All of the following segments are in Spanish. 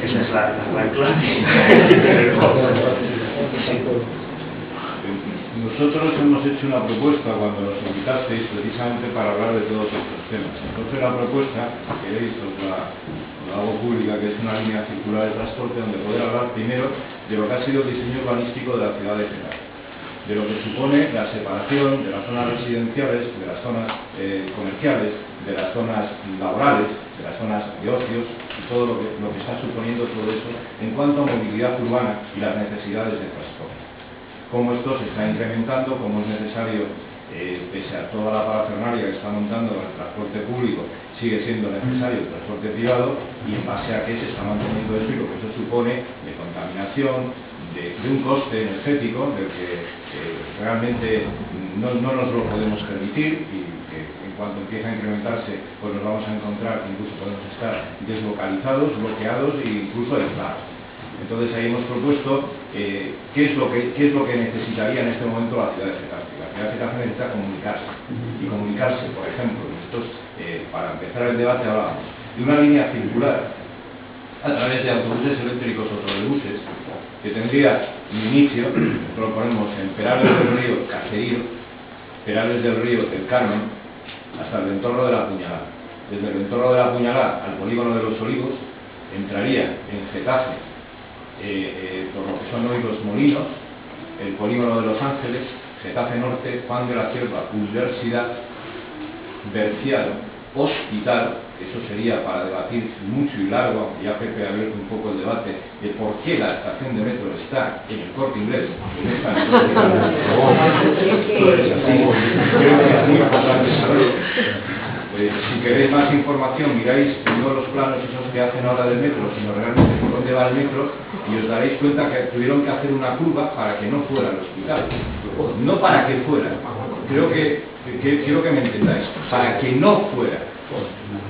Esa es la clave. Nosotros hemos hecho una propuesta cuando nos invitasteis precisamente para hablar de todos estos temas. Entonces la propuesta que queréis os la hago pública, que es una línea circular de transporte donde poder hablar primero de lo que ha sido el diseño urbanístico de la ciudad de Getafe, de lo que supone la separación de las zonas residenciales, de las zonas comerciales, de las zonas laborales, de las zonas de ocios y todo lo que está suponiendo todo eso en cuanto a movilidad urbana y las necesidades de transporte. Cómo esto se está incrementando, cómo es necesario, pese a toda la parafernalia que está montando el transporte público, sigue siendo necesario el transporte privado, y en base a qué se está manteniendo eso y lo que eso supone de contaminación, de un coste energético del que realmente no nos lo podemos permitir, y que en cuanto empieza a incrementarse pues nos vamos a encontrar, incluso podemos estar deslocalizados, bloqueados e incluso aislados. Entonces ahí hemos propuesto qué es lo que necesitaría en este momento la ciudad de Getafe. La ciudad de Getafe necesita comunicarse, y comunicarse, por ejemplo, nosotros para empezar el debate hablábamos de una línea circular a través de autobuses eléctricos o trolebuses que tendría un inicio, lo ponemos en Perales del Río Caserío, Perales del Río El Carmen, hasta el Ventorro de la Puñalá. Desde el Ventorro de la Puñalá al polígono de los Olivos entraría en Getafe por lo que son hoy los Molinos, el polígono de Los Ángeles, Getafe Norte, Juan de la Cierva, Universidad, Berciano, Hospital. Eso sería para debatir mucho y largo, aunque ya Pepe ha abierto un poco el debate de por qué la estación de metro está en el Corte Inglés, en esta creo que es muy importante saberlo. Si queréis más información, miráis no los planos esos que hacen ahora del metro, sino realmente por dónde va el metro, y os daréis cuenta que tuvieron que hacer una curva para que no fuera al hospital. No para que fuera, quiero que me entendáis, para que no fuera,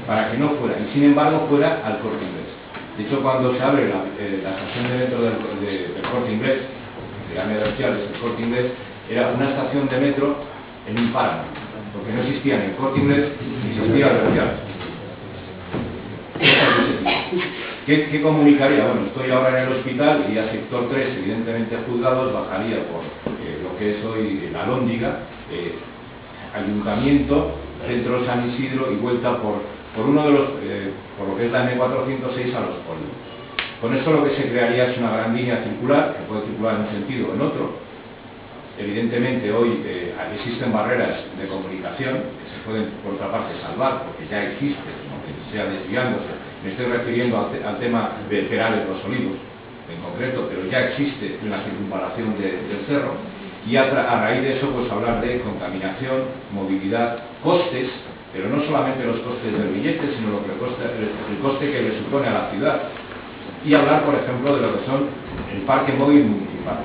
y sin embargo fuera al Corte Inglés. De hecho, cuando se abre la estación de metro del Corte Inglés, de Avenida Verciales, el Corte Inglés, era una estación de metro en un páramo, porque no existía ni el Corte Inglés ni existía el Verciales. ¿Qué comunicaría? Bueno, estoy ahora en el hospital y a sector 3, evidentemente juzgados, bajaría por lo que es hoy la Alhóndiga, Ayuntamiento, Centro San Isidro, y vuelta por uno de los, por lo que es la M406 a los polígonos. Con esto lo que se crearía es una gran línea circular, que puede circular en un sentido o en otro. Evidentemente hoy existen barreras de comunicación que se pueden por otra parte salvar, porque ya existe, aunque sea desviándose. Me estoy refiriendo al tema de Perales de los Olivos en concreto, pero ya existe en la circunvalación del cerro, y a raíz de eso pues hablar de contaminación, movilidad, costes, pero no solamente los costes del billete, sino lo que el coste que le supone a la ciudad, y hablar por ejemplo de lo que son el parque móvil municipal.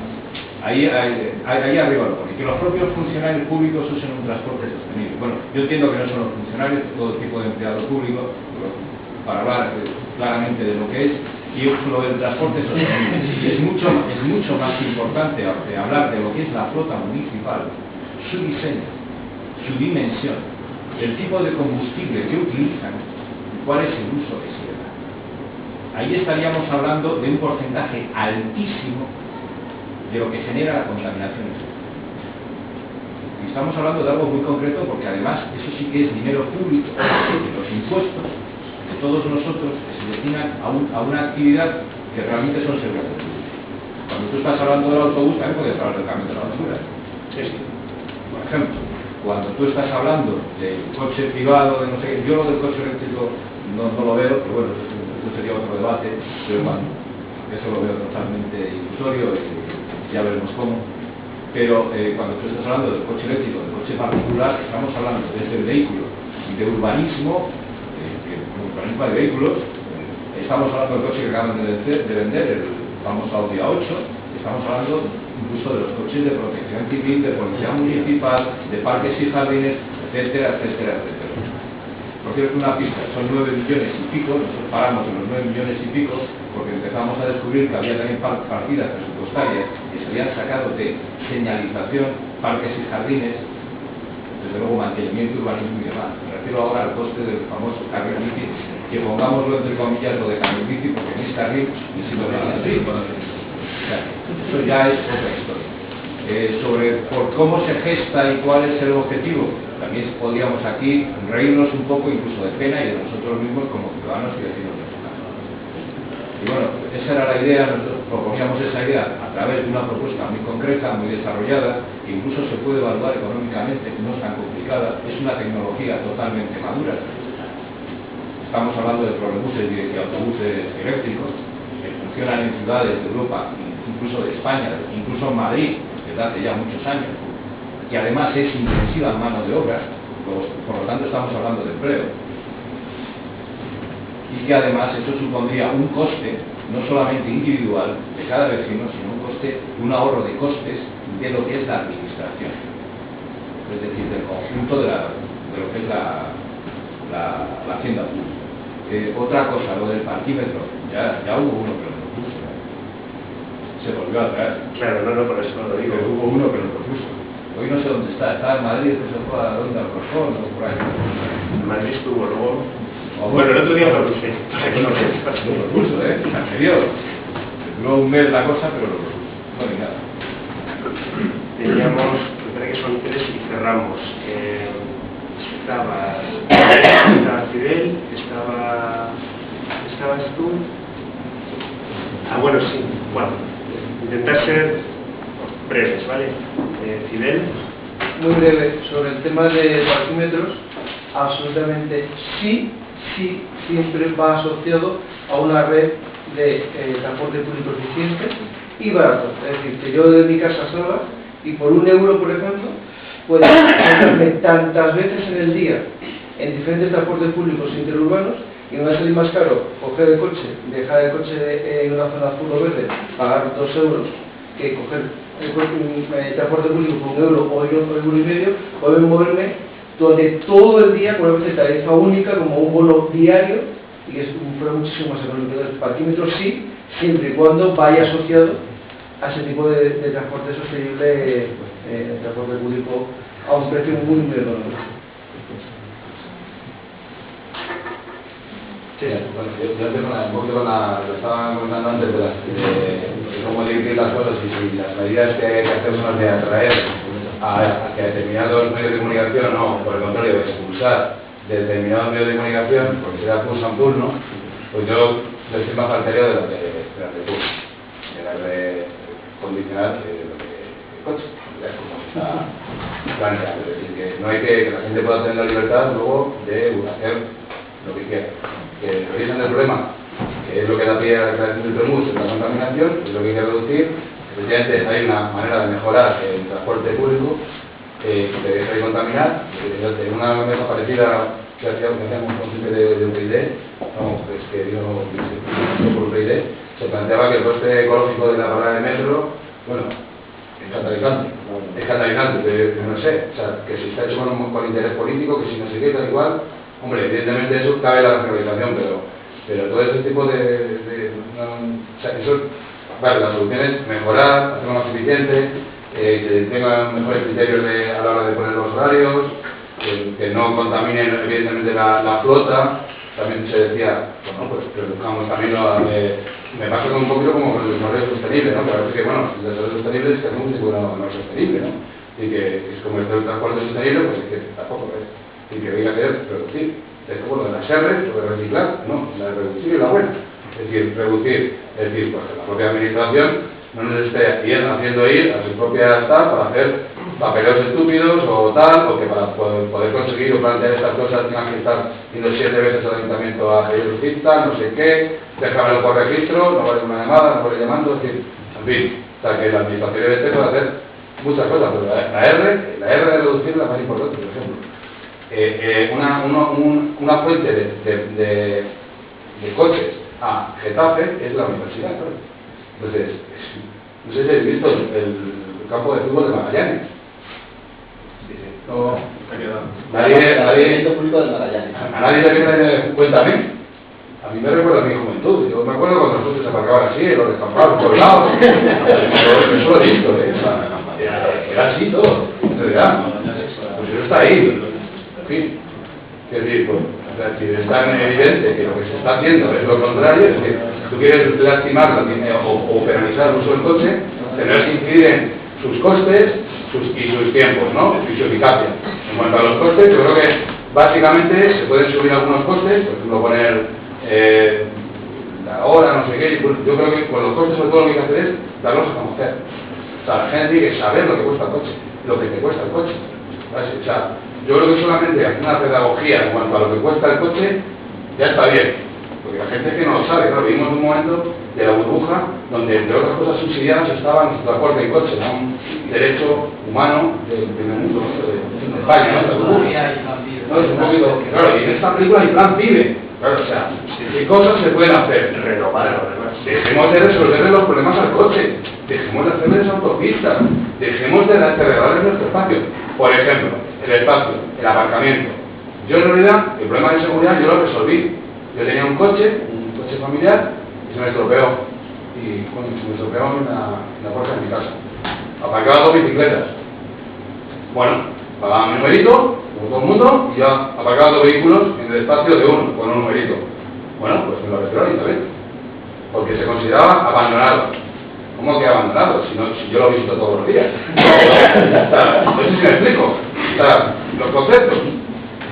Ahí arriba lo pone, que los propios funcionarios públicos usen un transporte sostenible. Bueno, yo entiendo que no son los funcionarios, todo tipo de empleado público, para hablar claramente de lo que es, y lo del transporte sostenible. Y es mucho más importante hablar de lo que es la flota municipal, su diseño, su dimensión, el tipo de combustible que utilizan y cuál es el uso que se le da. Ahí estaríamos hablando de un porcentaje altísimo de lo que genera la contaminación. Y estamos hablando de algo muy concreto, porque además eso sí que es dinero público, de los impuestos de todos nosotros, que se destinan a una actividad que realmente son servicios públicos. Cuando tú estás hablando del autobús, también puedes hablar del camión de la basura. Por ejemplo, cuando tú estás hablando del coche privado, de no sé qué, yo lo del coche eléctrico no lo veo, pero bueno, eso sería otro debate, pero bueno, eso lo veo totalmente ilusorio y ya veremos cómo. Pero cuando tú estás hablando del coche eléctrico, del coche particular, estamos hablando desde el vehículo y de urbanismo, urbanismo de vehículos. Estamos hablando del coche que acaban de vender, el famoso Audi A8. Estamos hablando incluso de los coches de protección civil, de policía municipal, de parques y jardines, etcétera, etcétera, etcétera. Por cierto, una pista, son 9 millones y pico, nosotros paramos en los 9 millones y pico, porque empezamos a descubrir que había también partidas presupuestarias que se habían sacado de señalización, parques y jardines, desde luego mantenimiento, urbanismo y demás. Me refiero ahora al coste del famoso carril bici que pongámoslo entre comillas lo de carril bici, porque ni es carril ni siendo carril. O sea, eso ya es otra historia. Sobre por cómo se gesta y cuál es el objetivo, también podríamos aquí reírnos un poco incluso de pena y de nosotros mismos como ciudadanos y vecinos de Fucana. Y bueno, esa era la idea, nosotros proponíamos esa idea a través de una propuesta muy concreta, muy desarrollada, que incluso se puede evaluar económicamente, no es tan complicada, es una tecnología totalmente madura. Estamos hablando de trolebuses y autobuses eléctricos que funcionan en ciudades de Europa, incluso de España, incluso en Madrid, desde hace ya muchos años, que además es intensiva en mano de obra, por lo tanto estamos hablando de empleo. Y que además eso supondría un coste, no solamente individual, de cada vecino, sino un ahorro de costes de lo que es la administración. Es decir, del conjunto de lo que es la hacienda pública. Otra cosa, lo del parquímetro, ya hubo uno que lo propuso. Se volvió a traer. Claro, no, por eso lo digo. Pero hubo uno que lo propuso. Hoy no sé dónde está en Madrid, que se fue a dónde, al Rojón o por ahí. En Madrid estuvo, luego... Bueno, el otro día lo propuse. Lo propuso, anterior. Duró un mes la cosa, pero lo propuso. No hay nada. Teníamos, me parece que son 3 y cerramos. Estaba Fidel, estabas tú. Bueno, sí, bueno, intentar ser breves, ¿vale? Fidel. Muy breve, sobre el tema de parquímetros, absolutamente sí, siempre va asociado a una red de transporte público eficiente y barato. Es decir, que yo de mi casa sola y por €1, por ejemplo, puedo encontrarme tantas veces en el día en diferentes transportes públicos interurbanos y me va a salir más caro coger el coche, dejar el coche en una zona azul o verde, pagar €2 que coger el transporte público por €1 o €1,5, poder moverme durante todo el día con una tarifa única como un bono diario y es muchísimo más económico. El parquímetro sí, siempre y cuando vaya asociado a ese tipo de transporte sostenible, transporte público a un precio muy económico. Sí, bueno, yo tengo un poquito con lo estaba comentando antes de cómo dirigir las cosas y las medidas que hacemos son las de atraer a que determinados medios de comunicación, no, por el contrario, de expulsar de determinados medios de comunicación, porque será push and pull, ¿no? Pues yo estoy más partidario de las de push, de las de condicionar lo de coche, como está planteado. Es decir, que no hay que la gente pueda tener la libertad luego de hacer lo que quiera. Que revisan el problema, que es lo que da pie a la creación del permus, es la contaminación, es lo que hay que reducir. Efectivamente, hay una manera de mejorar el transporte público que deje de contaminar. De una mesa parecida que hacíamos con gente de UPyD, que vino por UPyD, se planteaba que el coste ecológico de la parada de metro, bueno, es catalizante, pero no sé, o sea, que si está hecho con interés político, que si no se qué, tal igual. Hombre, evidentemente eso cabe la racionalización, pero todo ese tipo o sea, eso, vale, la solución es mejorar, hacerlo más eficiente, que tengan mejores criterios a la hora de poner los horarios, que no contaminen evidentemente la flota. También se decía, bueno, pues reduzcamos también me pasa un poquito como con el desarrollo sostenible, ¿no? Que parece que, bueno, el desarrollo sostenible es que hacemos un tipo no sostenible, ¿no? Y que es como el transporte sostenible, pues es que tampoco es. Y que había que reducir. Es como lo de las R, lo de reciclar, no, la de reducir es la buena. Es decir, reducir, pues que la propia administración no nos esté haciendo ir a sus propias para hacer papeleos estúpidos o tal, o que para poder conseguir o plantear estas cosas tengan que estar yendo 7 veces al ayuntamiento a pedir cita, no sé qué, déjamelo por registro, no vale una llamada, no vale llamando, es decir, en fin, o sea que la administración debe puede hacer muchas cosas, pero la R de reducir es la más importante, por ejemplo. Una fuente de coches a Getafe es la universidad, ¿no? Entonces, no sé si habéis visto el campo de fútbol de Magallanes. No, nadie público de Magallanes. A nadie le viene cuenta a mí. A mí me recuerda a mi juventud. Yo me acuerdo cuando los coches se aparcaban así, los descampados por lados. Eso lo he visto, era así todo, en realidad. Pues eso está ahí. En fin, es decir, pues, Es decir, es tan evidente que lo que se está haciendo es lo contrario, es que tú quieres lastimar o penalizar el uso del coche, tendrás que incidir en sus costes y sus tiempos, ¿no? Y su eficacia. En cuanto a los costes, yo creo que básicamente se pueden subir algunos costes, por ejemplo poner la hora, no sé qué, yo creo que con los costes sobre todo lo que hay que hacer es darlos a conocer. O sea, la gente tiene que saber lo que cuesta el coche, lo que te cuesta el coche. ¿Sabes? O sea, yo creo que solamente hacer una pedagogía en cuanto a lo que cuesta el coche ya está bien, porque la gente es que no lo sabe. Claro, vivimos en un momento de la burbuja donde, entre otras cosas subsidiadas, estaba nuestro transporte en coche, ¿no? Un derecho humano del primer mundo, ¿no? de España, ¿no? La burbuja. No, es un poquito, claro, y en esta película hay plan pibe. Claro, o sea, ¿qué cosas se pueden hacer? Renovar, además. Dejemos de resolver los problemas al coche, dejemos de hacerles autopistas, dejemos de regalarles nuestro espacio. Por ejemplo, el espacio, el aparcamiento. Yo en realidad, el problema de seguridad yo lo resolví. Yo tenía un coche familiar, y se me estropeó. Y bueno, se me estropeó en la puerta de mi casa. Aparcaba 2 bicicletas. Bueno, pagaba mi numerito, como todo el mundo, y ya aparcaba 2 vehículos en el espacio de uno, con un numerito. Bueno, pues me lo retiraron también, porque se consideraba abandonado. ¿Cómo que abandonado? Si yo lo visito todos los días. No sé si me explico. Los conceptos.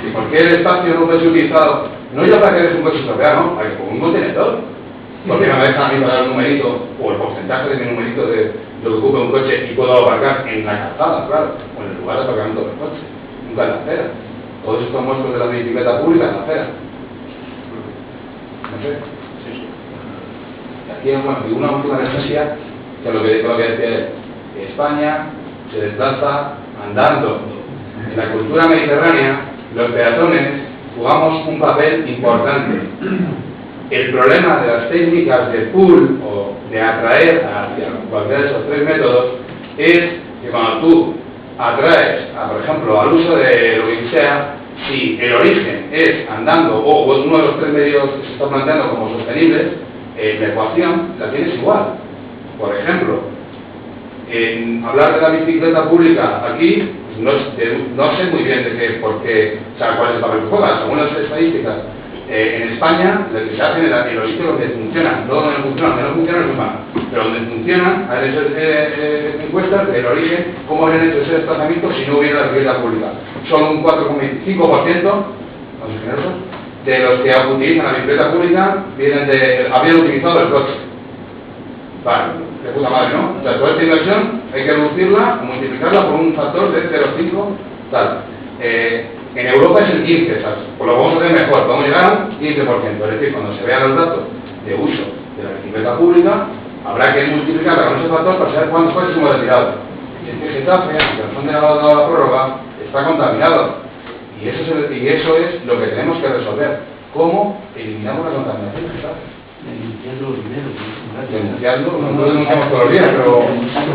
¿Y por qué el espacio no puede ser utilizado? No ya para que eres un coche estropeado, ¿no? Para que como un contenedor. ¿Por qué no me dejan a mí pagar un numerito, o el porcentaje de mi numerito de lo que ocupe un coche, y puedo aparcar en la calzada, claro, o en el lugar de aparcamiento del coche, nunca en la acera? Todos estos muestros de la bicicleta pública en la acera. No sé. Y aquí, bueno, y una última referencia, que es lo que decía él. España se desplaza andando. En la cultura mediterránea, los peatones jugamos un papel importante. El problema de las técnicas de pull o de atraer hacia cualquiera de esos 3 métodos es que cuando tú atraes, por ejemplo, al uso de lo que sea, si el origen es andando o uno de los 3 medios que se está planteando como sostenibles, la ecuación la tienes igual. Por ejemplo, en hablar de la bicicleta pública aquí, no sé muy bien de qué, por qué, o sea, cuál es el papel que juega. Según las estadísticas, en España, lo que se hace en los sitios donde funciona, no donde no funciona, donde no funciona es muy malo, pero donde funciona, han hecho encuestas del origen, cómo habrían hecho ese desplazamiento si no hubiera la bicicleta pública. Son un 4,5%, los ingenieros, de los que utilizan la bicicleta pública habían utilizado el coche. Vale, de puta madre, ¿no? O sea, toda esta inversión hay que reducirla, multiplicarla por un factor de 0,5, tal. En Europa es el 15, ¿sabes? Pues lo vamos a hacer mejor, podemos llegar a un 15%. Es decir, cuando se vean los datos de uso de la bicicleta pública, habrá que multiplicarla con ese factor para saber cuántos coches hemos retirado. Y el que Getafe, aunque el fondo de la prórroga, está contaminado. Y eso es lo que tenemos que resolver. ¿Cómo eliminamos la contaminación de Getafe? Denunciando los dineros. Denunciando, no lo denunciamos todos los días, pero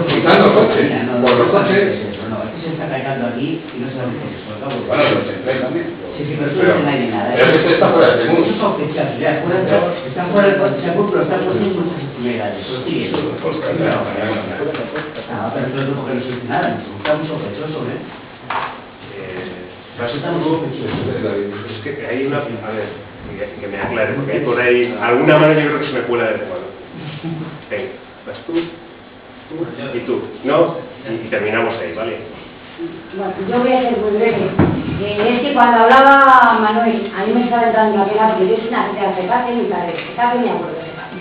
quitando coches. Por los coches. No, es que se está cargando aquí y no sabemos por qué se lo acabo. Bueno, los centrales también. Sí, pero eso no hay de nada. Pero esto está fuera de mundo. Eso es sospechoso, ya, están fuera del coche, pero están puestos en muchas ilegales. Sí, eso es pero no porque no existe nada, está muy sospechoso, Es que hay una... A ver, que me aclare, porque hay por ahí... Alguna manera yo creo que se me cuela de mano. Venga, vas tú y tú, ¿no? Y terminamos ahí, ¿vale? Bueno, yo voy a ser muy breve. Es que cuando hablaba Manuel, a mí me estaba entrando en la pena porque yo soy una gente de Getafe y mi padre de Getafe y mi abuelo de Getafe.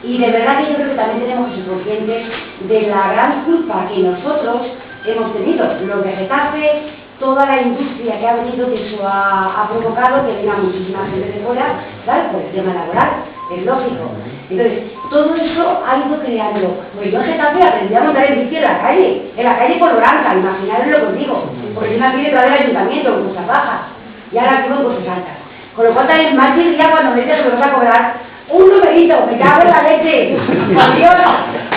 Y de verdad que yo creo que también tenemos que ser conscientes de la gran culpa que nosotros hemos tenido. Los de Getafe, toda la industria que ha venido, que eso ha provocado que venga muchísima gente de fuera, claro, por el tema laboral, es lógico. Entonces, todo eso ha ido creando. Pues yo en Getafe aprendí a montar en bici en la calle Coloranta, imaginaros lo que digo, porque yo me aquí detrás del ayuntamiento con cosas bajas, y ahora vivo en cosas altas. Con lo cual también más que día cuando me dices que me vas a cobrar un numerito, me cago en la leche, adiós.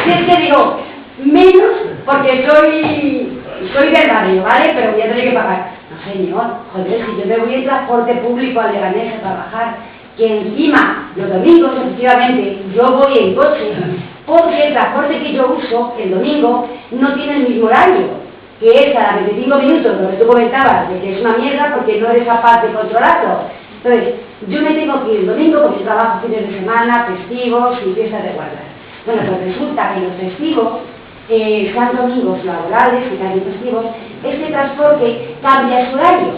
Si es que digo, menos porque soy del barrio, ¿vale? Pero voy a tener que pagar. No, señor, joder, si yo me voy en transporte público al Leganés a trabajar, que encima, los domingos, efectivamente, yo voy en coche, porque el transporte que yo uso el domingo no tiene el mismo horario, que es cada 25 minutos, lo que tú comentabas, de que es una mierda porque no eres capaz de controlarlo. Entonces, yo me tengo que ir el domingo porque trabajo fines de semana, festivos y fiestas de guardas. Bueno, pues resulta que los festivos, sean domingos laborales, que sean festivos, este transporte cambia su horario.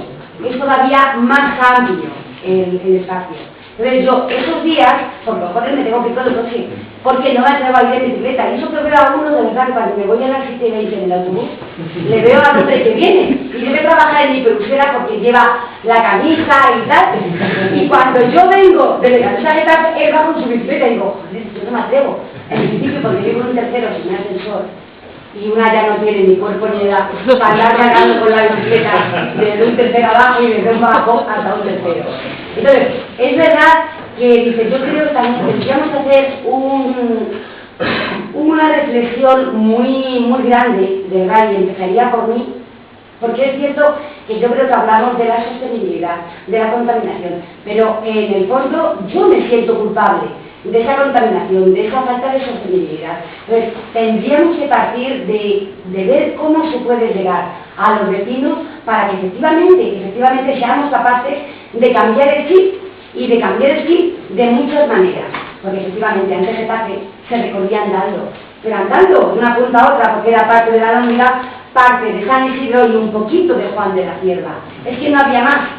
Es todavía más amplio el espacio. Entonces yo, esos días, por lo mejor me tengo que ir todo el coche, porque no me atrevo a ir en bicicleta. Y eso que veo a uno de verdad, cuando me voy a las 7:20 en el autobús, le veo al hombre que viene. Y debe trabajar en mi pelusera porque lleva la camisa y tal. Y cuando yo vengo de la camisa de tal, él va con su bicicleta y digo, joder, yo no me atrevo. En principio, porque vivo en un tercero sin ascensor. Y una ya no tiene ni cuerpo ni edad para andar cargando con la bicicleta desde un tercero abajo y desde un bajo hasta un tercero. Entonces, es verdad que dice, yo creo que también tendríamos que hacer una reflexión muy grande, de verdad, y empezaría por mí, porque es cierto que yo creo que hablamos de la sostenibilidad, de la contaminación, pero en el fondo yo me siento culpable de esa contaminación, de esa falta de sostenibilidad. Entonces, tendríamos que partir de ver cómo se puede llegar a los vecinos para que efectivamente seamos capaces de cambiar el chip y de cambiar el chip de muchas maneras. Porque efectivamente antes de Getafe se recorría andando, pero andando de una punta a otra, porque era parte de la Alhambra, parte de San Isidro y un poquito de Juan de la Cierva. Es que no había más.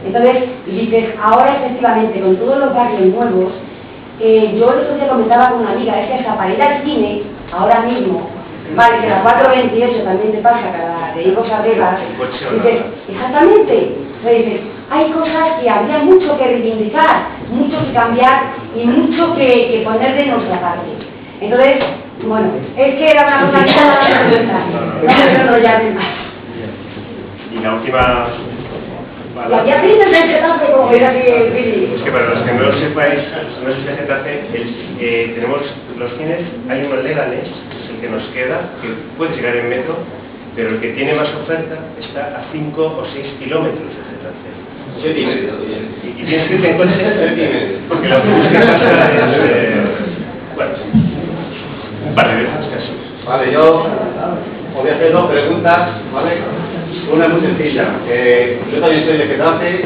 Entonces, dices, ahora efectivamente con todos los barrios nuevos, yo el otro día comentaba con una amiga, es que hasta para ir al cine, ahora mismo, vale, que la 428 también te pasa cada de hijos arriba, dices, exactamente, dices, hay cosas que habría mucho que reivindicar, mucho que cambiar y mucho que poner de nuestra parte. Entonces, bueno, es que era una cosa que no me enrollarme más. Y la última... Y había fines de Getafe como era que... Es que para los que no lo sepáis, no sé si en Getafe, tenemos los cines, hay unos legales, es el que nos queda, que puede llegar en metro, pero el que tiene más oferta está a 5 o 6 kilómetros de Getafe. 7,5. ¿Y tienes que irte en coche? Porque la autobús que pasa es... bueno, un par de veces casi. Vale, yo voy a hacer dos preguntas, ¿vale? Una es muy sencilla. Yo también soy de Getafe,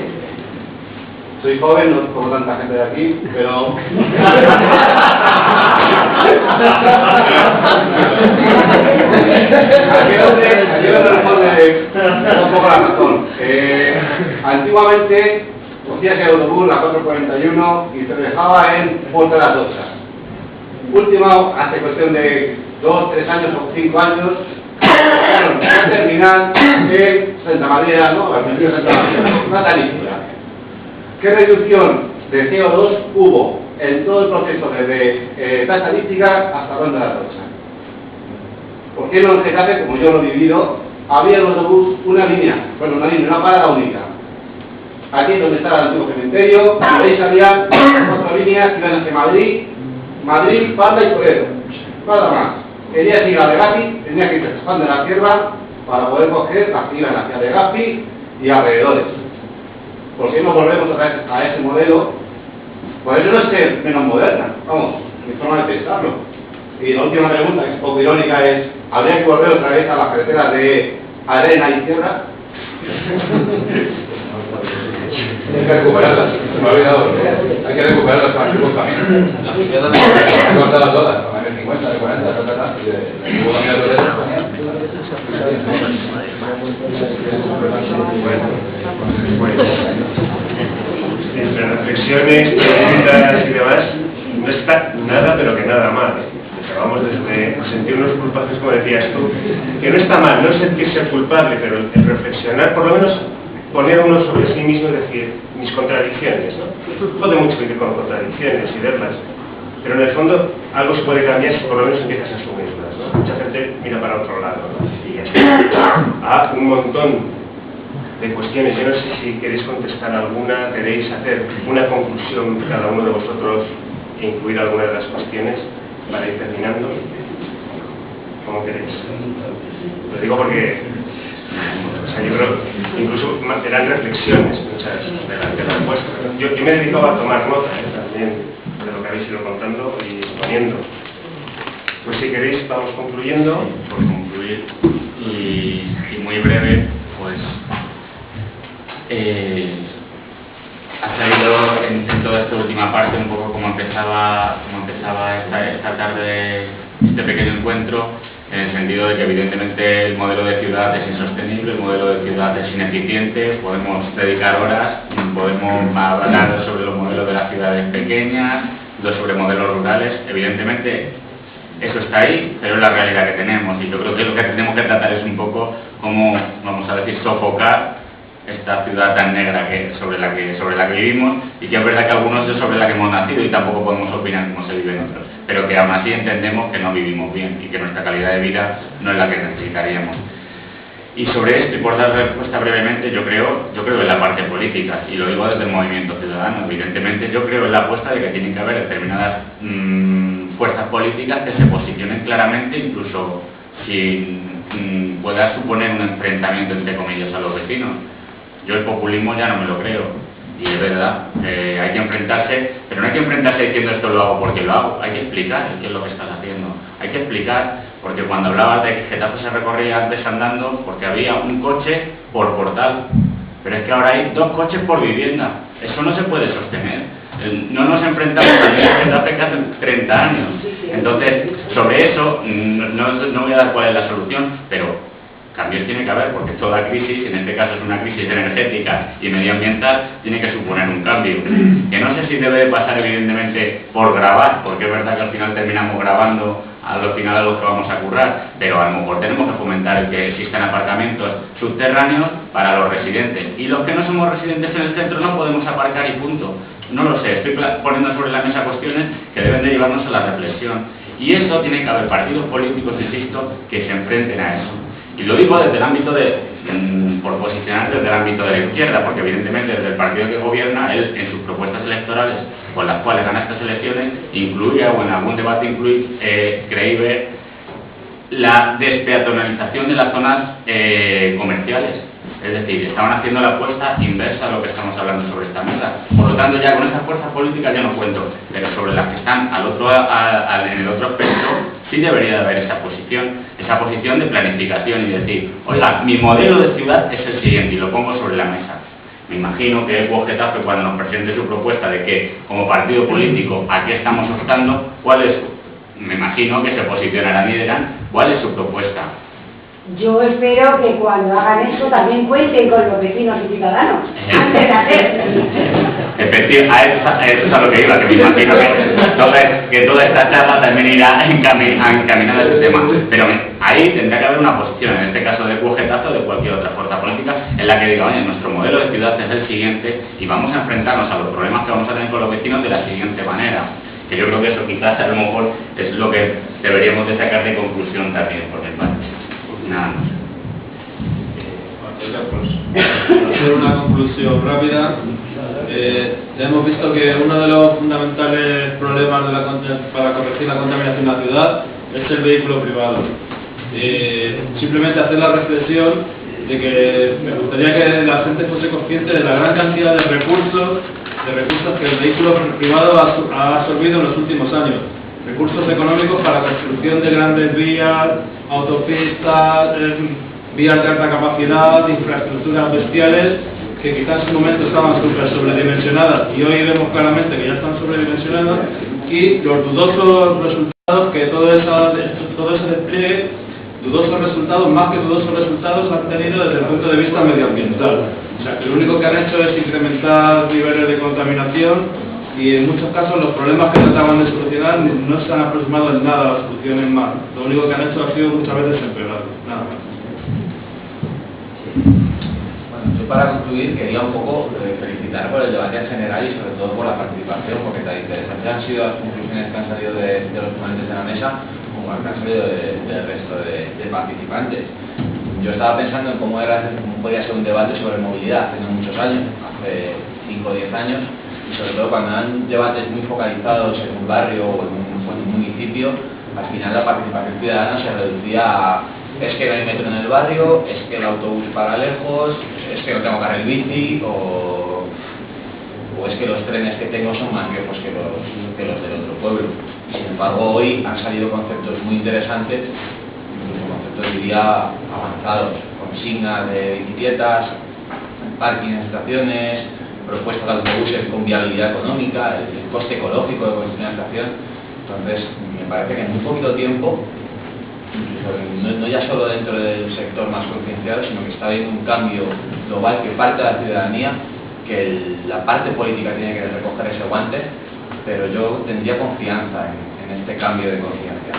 soy joven, no como tanta gente de aquí, pero... aquí donde responde un poco la razón. Antiguamente cogías el autobús, la 441, y te dejaba en Puerta de las Ochas. Último, hace cuestión de 2, 3 años o 5 años, al terminal de Santa María, ¿no? Al principio de Santa María, una tarifa. ¿Qué reducción de CO2 hubo en todo el proceso desde tasa lística hasta Ronda de la Rocha? ¿Por qué no en Getafe, como yo lo he vivido, había en el autobús una línea, una parada única? Aquí donde está el antiguo cementerio, ahí salían 4 líneas que iban hacia Madrid, Palma y Toledo. Nada más. Querías ir a Legazpi, tenía que irse a Juan de la Cierva para poder coger las que iban hacia Legazpi y alrededores. ¿Por qué no volvemos otra vez a ese modelo? Pues eso no es ser menos moderna, vamos, mi forma de pensarlo. Y la última pregunta, que es un poco irónica, es: ¿habría que volver otra vez a las carreteras de arena y tierra? Hay que recuperarlas, se me ha olvidado, hay que recuperarlas para el buen camino. Yo también he cortado todas, para el 50, el 40, y de buen camino de entre reflexiones, preguntas y demás, no está nada, pero que nada mal. Vamos desde sentirnos culpables, como decías tú, que no está mal, no sentirse culpable, pero el reflexionar, por lo menos poner uno sobre sí mismo y decir mis contradicciones, ¿no? Jode mucho vivir con contradicciones y verlas, pero en el fondo algo se puede cambiar si por lo menos empiezas a asumirlas, ¿no? Mucha gente mira para otro lado, ¿no? Y ya está. Un montón de cuestiones. Yo no sé si queréis contestar alguna, queréis hacer una conclusión cada uno de vosotros e incluir alguna de las cuestiones para ir terminando. ¿Cómo queréis? Lo digo porque yo creo incluso eran reflexiones muchas de las vuestras. Yo me he dedicado a tomar nota también de lo que habéis ido contando y exponiendo. Pues si queréis vamos concluyendo. Por concluir y muy breve, pues ha salido en toda esta última parte un poco como empezaba esta tarde este pequeño encuentro, en el sentido de que evidentemente el modelo de ciudad es insostenible, el modelo de ciudad es ineficiente, podemos dedicar horas, podemos hablar sobre los modelos de las ciudades pequeñas, sobre modelos rurales, evidentemente eso está ahí, pero es la realidad que tenemos, y yo creo que lo que tenemos que tratar es un poco cómo, vamos a decir, sofocar esta ciudad tan negra sobre la que vivimos, y que es verdad que algunos es sobre la que hemos nacido y tampoco podemos opinar cómo se vive en otros, pero que aún así entendemos que no vivimos bien y que nuestra calidad de vida no es la que necesitaríamos. Y sobre esto, y por dar respuesta brevemente, yo creo en la parte política, y lo digo desde el movimiento ciudadano. Evidentemente yo creo en la apuesta de que tienen que haber determinadas fuerzas políticas que se posicionen claramente, incluso si pueda suponer un enfrentamiento entre comillas a los vecinos. Yo el populismo ya no me lo creo, y es verdad, hay que enfrentarse, pero no hay que enfrentarse diciendo esto lo hago porque lo hago, hay que explicar qué es lo que estás haciendo, hay que explicar, porque cuando hablabas de que Getafe se recorría antes andando, porque había un coche por portal, pero es que ahora hay 2 coches por vivienda, eso no se puede sostener, no nos enfrentamos a Getafe que hace 30 años, entonces sobre eso no voy a dar cuál es la solución, pero cambios tiene que haber, porque toda crisis, en este caso es una crisis energética y medioambiental, tiene que suponer un cambio. Que no sé si debe pasar evidentemente por grabar, porque es verdad que al final terminamos grabando al final a los que vamos a currar, pero a lo mejor tenemos que fomentar el que existan aparcamientos subterráneos para los residentes. Y los que no somos residentes en el centro no podemos aparcar y punto. No lo sé, estoy poniendo sobre la mesa cuestiones que deben de llevarnos a la reflexión. Y eso tiene que haber partidos políticos, insisto, que se enfrenten a eso. Y lo digo desde el ámbito por posicionar desde el ámbito de la izquierda, porque evidentemente desde el partido que gobierna, él en sus propuestas electorales con las cuales gana estas elecciones, incluye, o en algún debate creíble, la despeatonalización de las zonas comerciales. Es decir, estaban haciendo la apuesta inversa a lo que estamos hablando sobre esta mesa. Por lo tanto, ya con esas fuerzas políticas ya no cuento, pero sobre las que están en el otro espectro, sí debería de haber esa posición de planificación y decir, oiga, mi modelo de ciudad es el siguiente, y lo pongo sobre la mesa. Me imagino que Equo Getafe, cuando nos presente su propuesta de que, como partido político, ¿a qué estamos optando? Me imagino que se posicionarán y dirán cuál es su propuesta. Yo espero que cuando hagan eso también cuenten con los vecinos y ciudadanos, antes de hacer. Efectivamente, a eso es a lo que iba, que me imagino que toda esta charla también irá encaminada a ese tema. Pero ahí tendrá que haber una posición, en este caso de Equo Getafe o de cualquier otra fuerza política, en la que diga, oye, nuestro modelo de ciudad es el siguiente y vamos a enfrentarnos a los problemas que vamos a tener con los vecinos de la siguiente manera. Que yo creo que eso quizás a lo mejor es lo que deberíamos de sacar de conclusión también por mi parte. Nada más. Hacer una conclusión rápida. Ya hemos visto que uno de los fundamentales problemas para corregir la contaminación en la ciudad es el vehículo privado. Simplemente hacer la reflexión de que me gustaría que la gente fuese consciente de la gran cantidad de recursos que el vehículo privado ha absorbido en los últimos años. Recursos económicos para la construcción de grandes vías, autopistas, vías de alta capacidad, infraestructuras bestiales que quizás en su momento estaban súper sobredimensionadas y hoy vemos claramente que ya están sobredimensionadas, y los dudosos resultados que todo ese despliegue, más que dudosos resultados han tenido desde el punto de vista medioambiental. O sea, que lo único que han hecho es incrementar niveles de contaminación, y en muchos casos los problemas que trataban de solucionar no se han aproximado en nada a las soluciones más. Lo único que han hecho ha sido muchas veces empeorar. Nada más. Bueno, yo para concluir quería un poco felicitar por el debate en general y sobre todo por la participación, porque tan interesantes han sido las conclusiones que han salido de los ponentes de la mesa como las que han salido del resto de participantes. Yo estaba pensando en cómo podía ser un debate sobre movilidad hace no muchos años, hace 5 o 10 años, y sobre todo cuando eran debates muy focalizados en un barrio o en un municipio, al final la participación ciudadana se reducía a es que no hay metro en el barrio, es que el autobús para lejos, es que no tengo carril bici, o es que los trenes que tengo son más viejos que los del otro pueblo. Sin embargo, hoy han salido conceptos muy interesantes, incluso conceptos diría avanzados, consignas de bicicletas, parking en estaciones, propuestas de autobuses con viabilidad económica, el coste ecológico de comercialización. Entonces, me parece que en muy poquito tiempo, incluso no ya solo dentro del sector más concienciado, sino que está habiendo un cambio global que parte de la ciudadanía, que la parte política tiene que recoger ese guante, pero yo tendría confianza en este cambio de conciencia.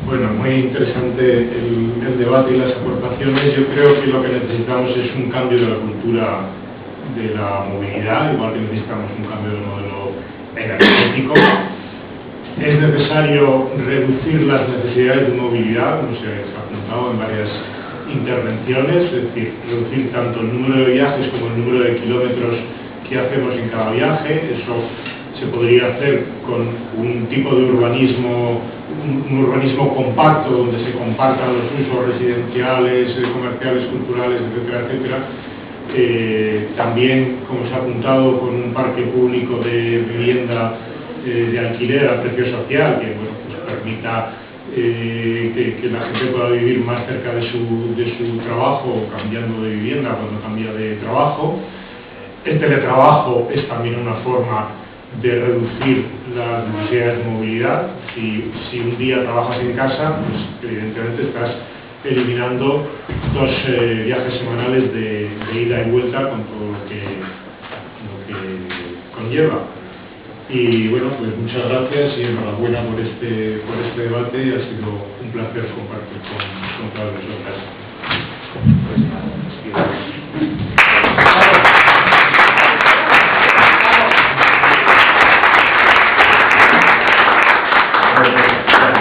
Bueno, muy interesante el debate y las aportaciones. Yo creo que lo que necesitamos es un cambio de la cultura de la movilidad, igual que necesitamos un cambio del modelo energético. Es necesario reducir las necesidades de movilidad, como se ha apuntado en varias intervenciones, es decir, reducir tanto el número de viajes como el número de kilómetros que hacemos en cada viaje. Eso se podría hacer con un tipo de urbanismo, un urbanismo compacto, donde se compartan los usos residenciales, comerciales, culturales, etcétera, etcétera. También, como se ha apuntado, con un parque público de vivienda de alquiler a precio social, que bueno, pues permita que la gente pueda vivir más cerca de su trabajo, cambiando de vivienda cuando cambia de trabajo. El teletrabajo es también una forma de reducir las necesidades de movilidad. Si un día trabajas en casa, pues evidentemente estás eliminando 2 viajes semanales de ida y vuelta con todo lo que conlleva. Y bueno, pues muchas gracias y enhorabuena por este debate. Ha sido un placer compartir con todas vosotras.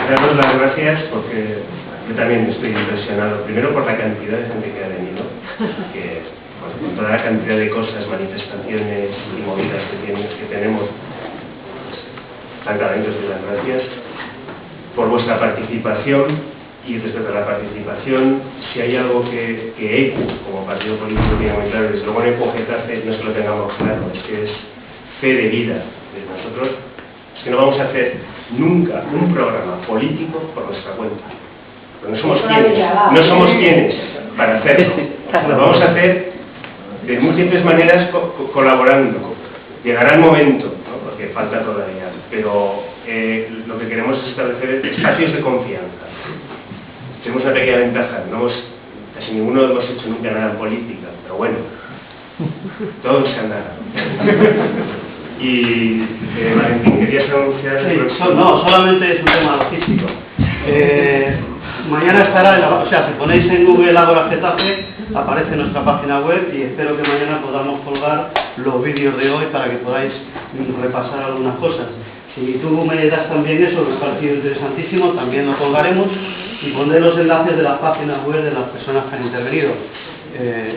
Daros las gracias porque yo también estoy impresionado, primero por la cantidad de gente que ha venido, que bueno, con toda la cantidad de cosas, manifestaciones y movidas que tenemos, francamente os doy las gracias por vuestra participación. Y respecto a la participación, si hay algo que ECU como partido político tiene muy claro, desde luego en ECU Getafe no es que lo tengamos claro, es que es fe de vida de nosotros, es que no vamos a hacer nunca un programa político por nuestra cuenta. Pero no somos quienes para hacerlo. Lo vamos a hacer de múltiples maneras colaborando. Llegará el momento, ¿no? Porque falta todavía, pero lo que queremos es establecer espacios de confianza. Tenemos una pequeña ventaja, casi ninguno hemos hecho nunca nada en política, pero bueno, todos se han dado. Y Valentín, ¿querías anunciar? Sí, no, solamente es un tema logístico. Mañana estará, si ponéis en Google Ágora Getafe, aparece nuestra página web y espero que mañana podamos colgar los vídeos de hoy para que podáis repasar algunas cosas. Si tú me das también eso, me ha parecido interesantísimo, también lo colgaremos y pondré los enlaces de las páginas web de las personas que han intervenido.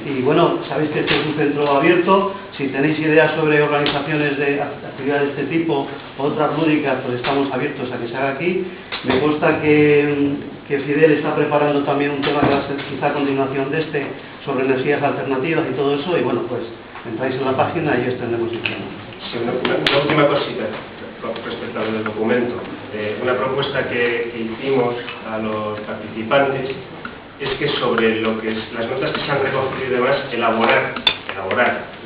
Y bueno, sabéis que este es un centro abierto. Si tenéis ideas sobre organizaciones de actividades de este tipo, otras lúdicas, pues estamos abiertos a que se haga aquí. Me consta que Fidel está preparando también un tema que va a ser quizá a continuación de este, sobre energías alternativas y todo eso, y bueno, pues entráis en la página y os tendremos informado. Sí, una última cosita respecto al documento. Una propuesta que hicimos a los participantes es que sobre lo que es las notas que se han recogido y demás, elaborar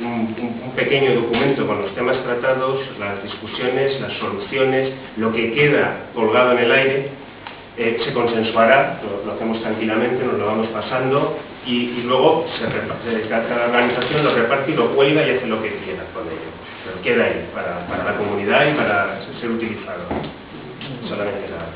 un pequeño documento con los temas tratados, las discusiones, las soluciones, lo que queda colgado en el aire, se consensuará, lo hacemos tranquilamente, nos lo vamos pasando y luego cada organización lo reparte y lo cuelga y hace lo que quiera con ello. Pero queda ahí para la comunidad y para ser utilizado. Solamente nada.